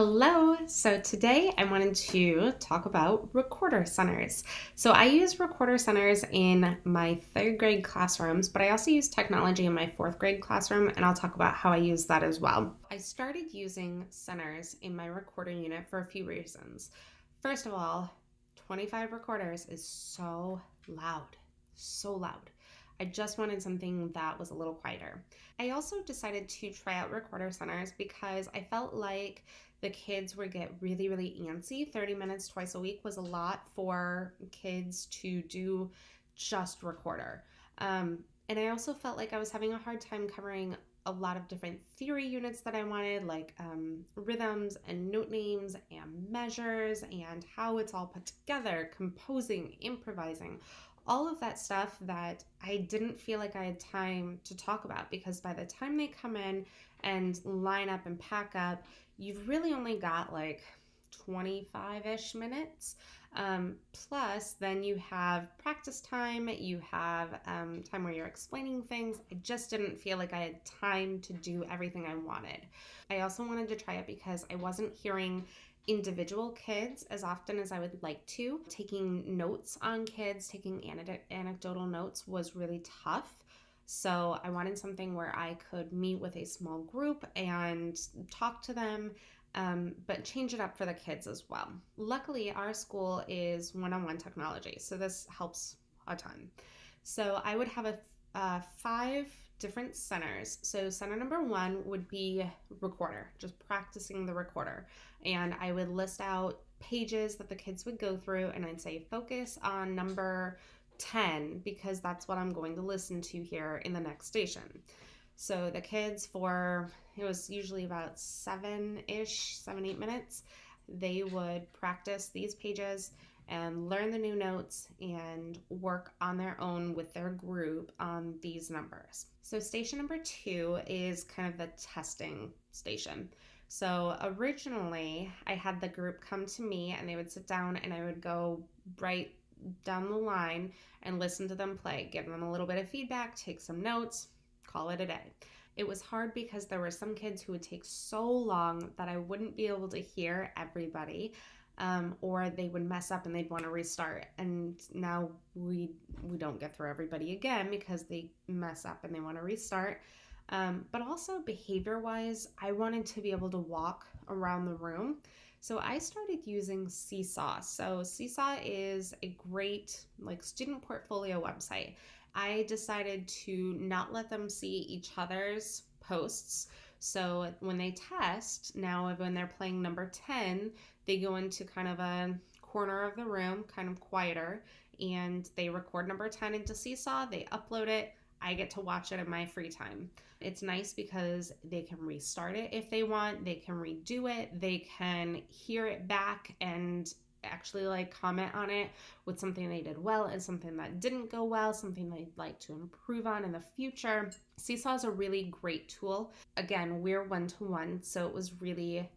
Hello. So today I wanted to talk about recorder centers. So I use recorder centers in my third grade classrooms, but I also use technology in my fourth grade classroom, and I'll talk about how I use that as well. I started using centers in my recorder unit for a few reasons. First of all, 25 recorders is so loud, so loud. I just wanted something that was a little quieter. I also decided to try out recorder centers because I felt like the kids would get really, really antsy. 30 minutes twice a week was a lot for kids to do just recorder. And I also felt like I was having a hard time covering a lot of different theory units that I wanted, like rhythms and note names and measures and how it's all put together, composing, improvising, all of that stuff that I didn't feel like I had time to talk about because by the time they come in and line up and pack up, you've really only got like 25-ish minutes. Plus, then you have practice time, you have time where you're explaining things. I just didn't feel like I had time to do everything I wanted. I also wanted to try it because I wasn't hearing individual kids as often as I would like to. Taking notes on kids, taking anecdotal notes was really tough. So I wanted something where I could meet with a small group and talk to them, but change it up for the kids as well. Luckily, our school is one-on-one technology, so this helps a ton. So I would have five different centers. So center number one would be recorder, just practicing the recorder. And I would list out pages that the kids would go through, and I'd say focus on number 10 because that's what I'm going to listen to here in the next station. So the kids, it was usually about 7-8 minutes, they would practice these pages and learn the new notes and work on their own with their group on these numbers. So station number 2 is kind of the testing station. So originally I had the group come to me and they would sit down and I would go right down the line and listen to them play, give them a little bit of feedback, take some notes, call it a day. It was hard because there were some kids who would take so long that I wouldn't be able to hear everybody, or they would mess up and they'd want to restart. And now we don't get through everybody again because they mess up and they want to restart. But also behavior-wise, I wanted to be able to walk around the room. So I started using Seesaw. So Seesaw is a great student portfolio website. I decided to not let them see each other's posts. So when they test, now when they're playing number 10, they go into kind of a corner of the room, kind of quieter, and they record number 10 into Seesaw, they upload it, I get to watch it in my free time. It's nice because they can restart it if they want, they can redo it, they can hear it back and actually comment on it with something they did well and something that didn't go well, something they'd like to improve on in the future. Seesaw is a really great tool. Again, we're one-to-one, so it was really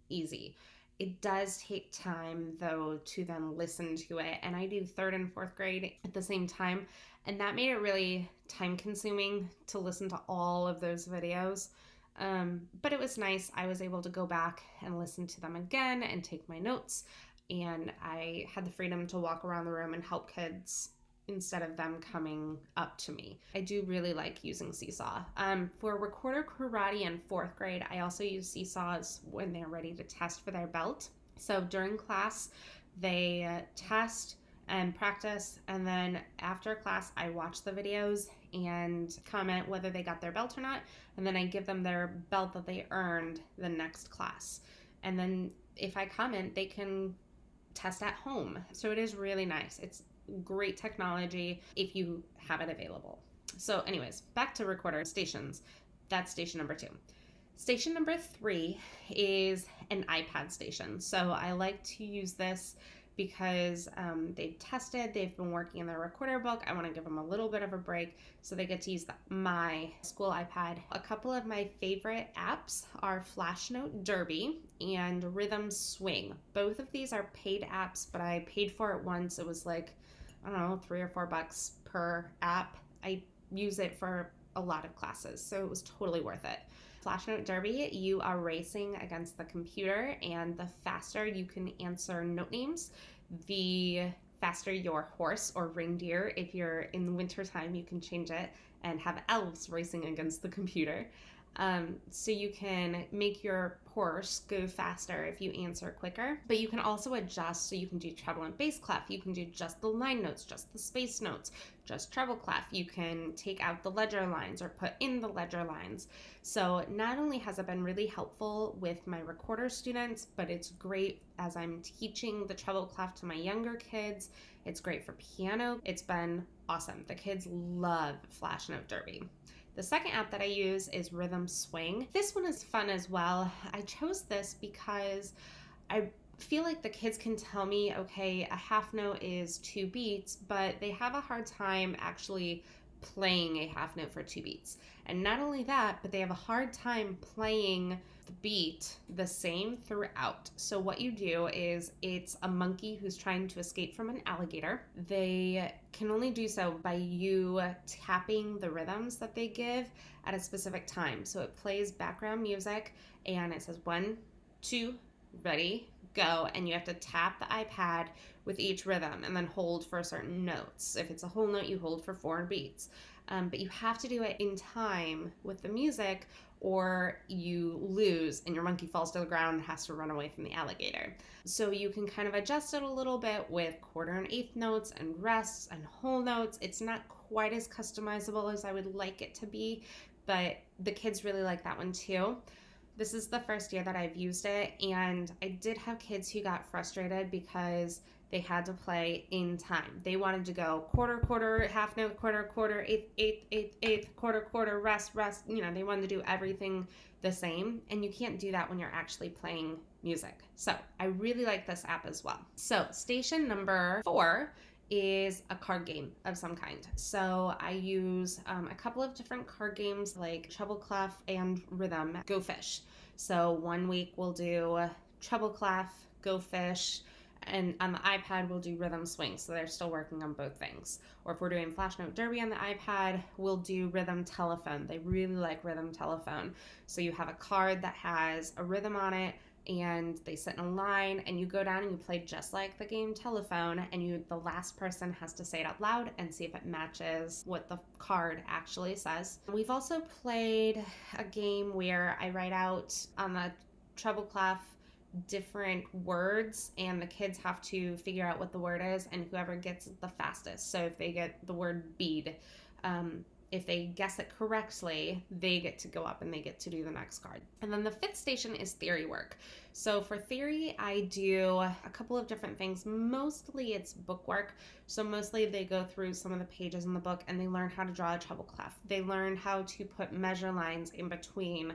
easy. It does take time though to then listen to it, and I do third and fourth grade at the same time, and that made it really time consuming to listen to all of those videos. But it was nice. I was able to go back and listen to them again and take my notes, and I had the freedom to walk around the room and help kids instead of them coming up to me. I do really like using Seesaw. For recorder karate in fourth grade, I also use Seesaws when they're ready to test for their belt. So during class, they test and practice, and then after class, I watch the videos and comment whether they got their belt or not, and then I give them their belt that they earned the next class. And then if I comment, they can test at home. So it is really nice. It's great technology if you have it available. So anyways, back to recorder stations. That's station number 2. Station number 3 is an iPad station. So I like to use this because they've tested, they've been working in their recorder book. I want to give them a little bit of a break so they get to use my school iPad. A couple of my favorite apps are Flashnote Derby and Rhythm Swing. Both of these are paid apps, but I paid for it once. It was like, I don't know, $3 or $4 per app. I use it for a lot of classes, so it was totally worth it. Flash Note Derby, you are racing against the computer, and the faster you can answer note names, the faster your horse or reindeer. If you're in the wintertime, you can change it and have elves racing against the computer. So you can make your horse go faster if you answer quicker, but you can also adjust. So you can do treble and bass clef. You can do just the line notes, just the space notes, just treble clef. You can take out the ledger lines or put in the ledger lines. So not only has it been really helpful with my recorder students, but it's great as I'm teaching the treble clef to my younger kids. It's great for piano. It's been awesome. The kids love Flash Note Derby. The second app that I use is Rhythm Swing. This one is fun as well. I chose this because I feel like the kids can tell me, okay, a half note is 2 beats, but they have a hard time actually playing a half note for 2 beats. And not only that, but they have a hard time playing the beat the same throughout. So what you do is, it's a monkey who's trying to escape from an alligator. They can only do so by you tapping the rhythms that they give at a specific time. So it plays background music and it says 1, 2, ready, go, and you have to tap the iPad with each rhythm and then hold for certain notes. If it's a whole note, you hold for 4 beats. But you have to do it in time with the music, or you lose and your monkey falls to the ground and has to run away from the alligator. So you can kind of adjust it a little bit with quarter and eighth notes and rests and whole notes. It's not quite as customizable as I would like it to be, but the kids really like that one too. This is the first year that I've used it, and I did have kids who got frustrated because they had to play in time. They wanted to go quarter, quarter, half note, quarter, quarter, eighth, eighth, eighth, eighth, quarter, quarter, rest, rest. You know, they wanted to do everything the same, and you can't do that when you're actually playing music. So I really like this app as well. So station number 4 is a card game of some kind. So I use a couple of different card games like treble clef and rhythm, Go Fish. So one week we'll do treble clef, Go Fish, and on the iPad we'll do Rhythm Swing. So they're still working on both things. Or if we're doing Flash Note Derby on the iPad, we'll do Rhythm Telephone. They really like Rhythm Telephone. So you have a card that has a rhythm on it, and they sit in a line, and you go down and you play just like the game Telephone, and the last person has to say it out loud and see if it matches what the card actually says. We've also played a game where I write out on the treble clef different words, and the kids have to figure out what the word is, and whoever gets it the fastest. So if they get the word bead, if they guess it correctly, they get to go up and they get to do the next card. And then the 5th station is theory work. So for theory, I do a couple of different things. Mostly it's book work. So mostly they go through some of the pages in the book and they learn how to draw a treble clef. They learn how to put measure lines in between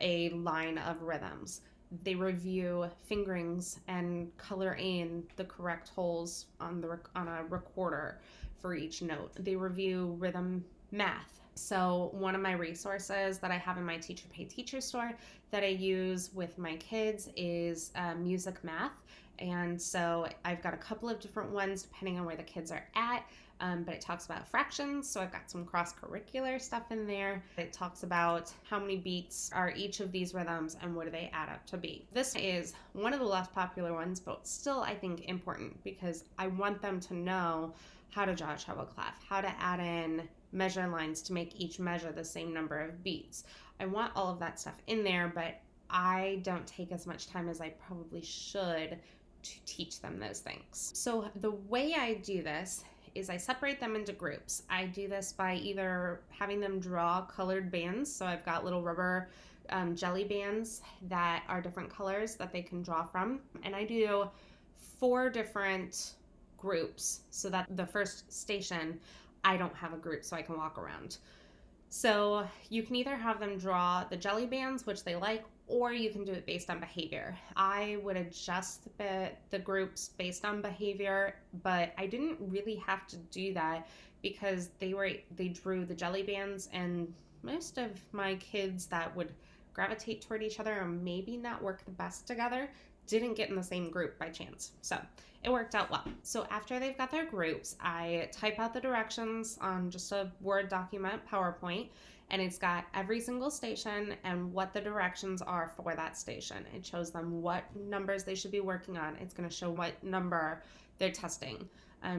a line of rhythms. They review fingerings and color in the correct holes on a recorder for each note. They review rhythm math. So one of my resources that I have in my Teacher Pay Teacher store that I use with my kids is music math. And so I've got a couple of different ones depending on where the kids are at. But it talks about fractions, so I've got some cross-curricular stuff in there. It talks about how many beats are each of these rhythms and what do they add up to be. This is one of the less popular ones, but still I think important because I want them to know how to draw a treble clef, how to add in measure lines to make each measure the same number of beats. I want all of that stuff in there, but I don't take as much time as I probably should to teach them those things. So the way I do this is I separate them into groups. I do this by either having them draw colored bands. So I've got little rubber jelly bands that are different colors that they can draw from. And I do 4 different groups so that the first station, I don't have a group so I can walk around. So you can either have them draw the jelly bands, which they like, or you can do it based on behavior. I would adjust the groups based on behavior, but I didn't really have to do that because they drew the jelly bands, and most of my kids that would gravitate toward each other or maybe not work the best together didn't get in the same group by chance. So it worked out well. So after they've got their groups, I type out the directions on just a Word document, PowerPoint, and it's got every single station and what the directions are for that station. It shows them what numbers they should be working on. It's going to show what number they're testing.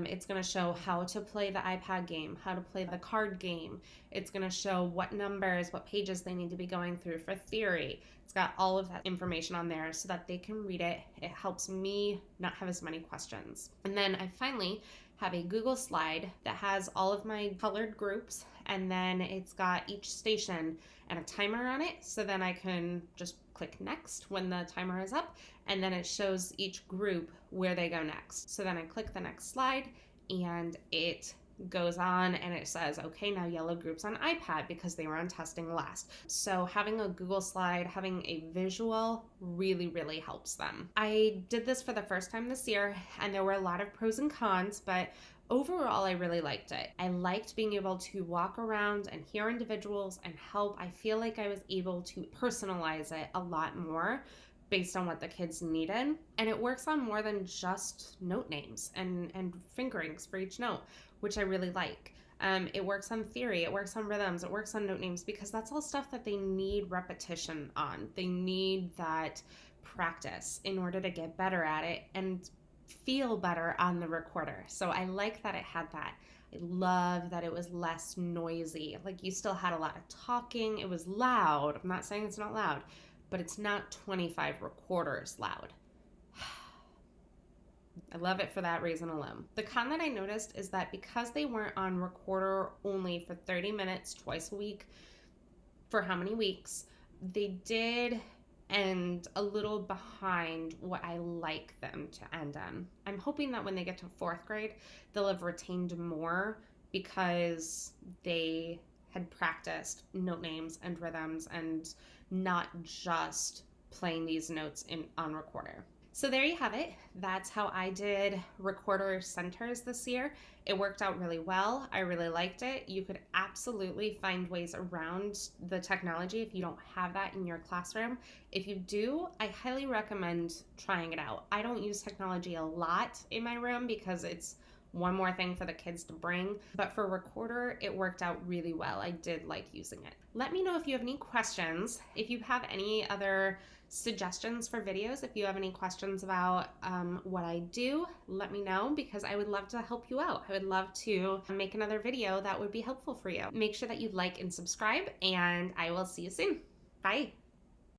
It's going to show how to play the iPad game, how to play the card game. It's going to show what numbers, what pages they need to be going through for theory. It's got all of that information on there so that they can read it. It helps me not have as many questions. And then I finally have a Google slide that has all of my colored groups, and then it's got each station and a timer on it, so then I can just click next when the timer is up, and then it shows each group where they go next. So then I click the next slide and it goes on and it says, okay, now yellow group's on iPad because they were on testing last. So having a Google slide, having a visual really, really helps them. I did this for the first time this year and there were a lot of pros and cons, but overall, I really liked it. I liked being able to walk around and hear individuals and help. I feel like I was able to personalize it a lot more based on what the kids needed. And it works on more than just note names and fingerings for each note, which I really like. It works on theory, it works on rhythms, it works on note names, because that's all stuff that they need repetition on. They need that practice in order to get better at it and feel better on the recorder. So I like that it had that. I love that it was less noisy. Like, you still had a lot of talking. It was loud. I'm not saying it's not loud, but it's not 25 recorders loud. I love it for that reason alone. The con that I noticed is that because they weren't on recorder only for 30 minutes twice a week, for how many weeks, they did end a little behind what I like them to end on. I'm hoping that when they get to 4th grade, they'll have retained more because they had practiced note names and rhythms and not just playing these notes on recorder. So there you have it. That's how I did recorder centers this year. It worked out really well. I really liked it. You could absolutely find ways around the technology if you don't have that in your classroom. If you do, I highly recommend trying it out. I don't use technology a lot in my room because it's one more thing for the kids to bring, but for recorder, it worked out really well. I did like using it. Let me know if you have any questions. If you have any other suggestions for videos, if you have any questions about what I do, let me know, because I would love to help you out. I would love to make another video that would be helpful for you. Make sure that you like and subscribe, and I will see you soon. Bye.